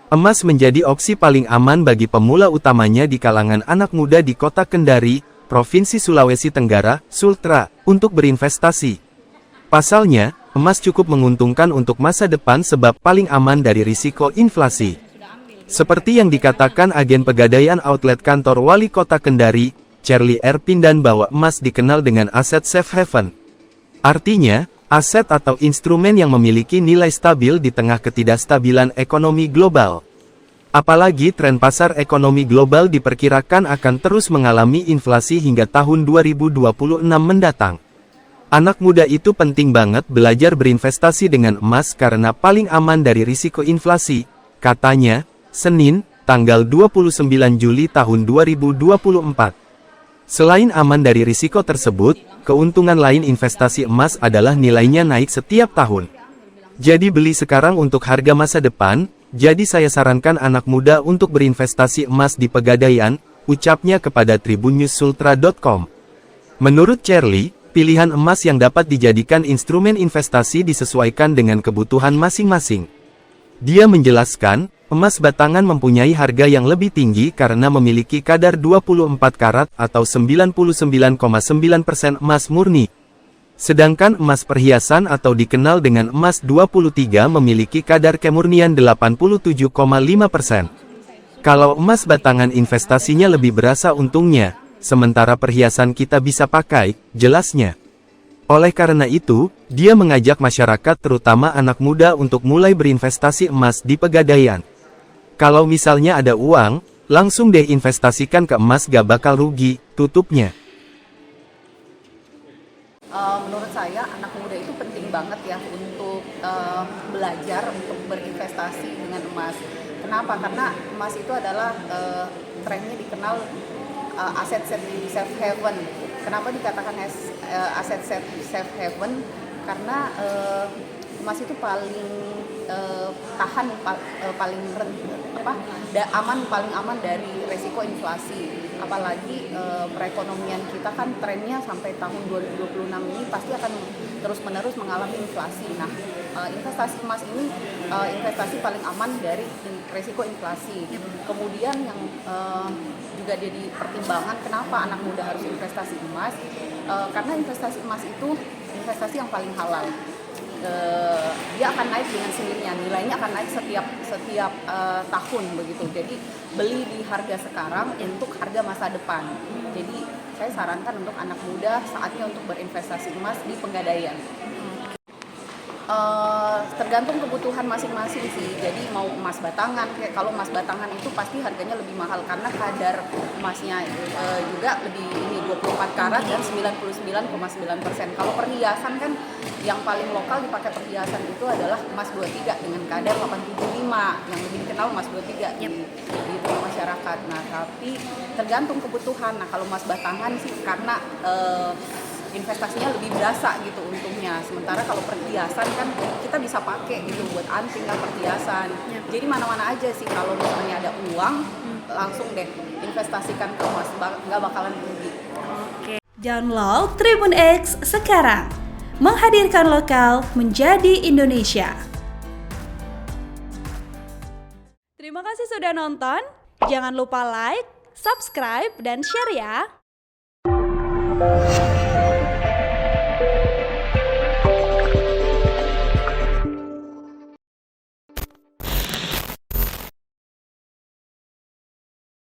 Emas menjadi opsi paling aman bagi pemula utamanya di kalangan anak muda di Kota Kendari, Provinsi Sulawesi Tenggara, Sultra, untuk berinvestasi. Pasalnya, emas cukup menguntungkan untuk masa depan sebab paling aman dari risiko inflasi. Seperti yang dikatakan agen pegadaian outlet kantor Wali Kota Kendari, Charlie R. Pindan, bahwa emas dikenal dengan aset safe haven. Artinya, aset atau instrumen yang memiliki nilai stabil di tengah ketidakstabilan ekonomi global. Apalagi tren pasar ekonomi global diperkirakan akan terus mengalami inflasi hingga tahun 2026 mendatang. Anak muda itu penting banget belajar berinvestasi dengan emas karena paling aman dari risiko inflasi, katanya, Senin, tanggal 29 Juli tahun 2024. Selain aman dari risiko tersebut, keuntungan lain investasi emas adalah nilainya naik setiap tahun. Jadi beli sekarang untuk harga masa depan, jadi saya sarankan anak muda untuk berinvestasi emas di Pegadaian, ucapnya kepada tribunnews.sultra.com. Menurut Charlie, pilihan emas yang dapat dijadikan instrumen investasi disesuaikan dengan kebutuhan masing-masing. Dia menjelaskan, emas batangan mempunyai harga yang lebih tinggi karena memiliki kadar 24 karat atau 99,9% emas murni. Sedangkan emas perhiasan atau dikenal dengan emas 23 memiliki kadar kemurnian 87,5%. Kalau emas batangan investasinya lebih berasa untungnya, sementara perhiasan kita bisa pakai, jelasnya. Oleh karena itu, dia mengajak masyarakat terutama anak muda untuk mulai berinvestasi emas di Pegadaian. Kalau misalnya ada uang, langsung deh investasikan ke emas, gak bakal rugi, tutupnya. Menurut saya anak muda itu penting banget ya untuk belajar untuk berinvestasi dengan emas. Kenapa? Karena emas itu adalah trennya dikenal aset safe haven. Kenapa dikatakan aset safe haven? Karena emas itu paling tahan, paling aman dari resiko inflasi. Apalagi perekonomian kita kan trennya sampai tahun 2026 ini pasti akan terus-menerus mengalami inflasi. Nah, investasi emas ini investasi paling aman dari resiko inflasi. Kemudian yang juga jadi pertimbangan kenapa anak muda harus investasi emas, karena investasi emas itu investasi yang paling halal. Dia akan naik dengan sendirinya, nilainya akan naik setiap tahun begitu. Jadi beli di harga sekarang untuk harga masa depan. Jadi saya sarankan untuk anak muda saatnya untuk berinvestasi emas di Pegadaian. Tergantung kebutuhan masing-masing sih. Jadi mau emas batangan, kalau emas batangan itu pasti harganya lebih mahal karena kadar emasnya juga lebih 24 karat dan 99,9%. Kalau perhiasan kan yang paling lokal dipakai perhiasan itu adalah emas 23 dengan kadar 875 yang lebih dikenal emas 23 di masyarakat. Nah, tapi tergantung kebutuhan. Nah, kalau emas batangan sih karena investasinya lebih berasa gitu untungnya. Sementara kalau perhiasan kan kita bisa pakai gitu buat anting lah perhiasan. Jadi mana-mana aja sih kalau misalnya ada uang langsung deh investasikan ke emas, nggak bakalan rugi. Oke. Download Tribun X sekarang. Menghadirkan lokal menjadi Indonesia. Terima kasih sudah nonton. Jangan lupa like, subscribe, dan share ya.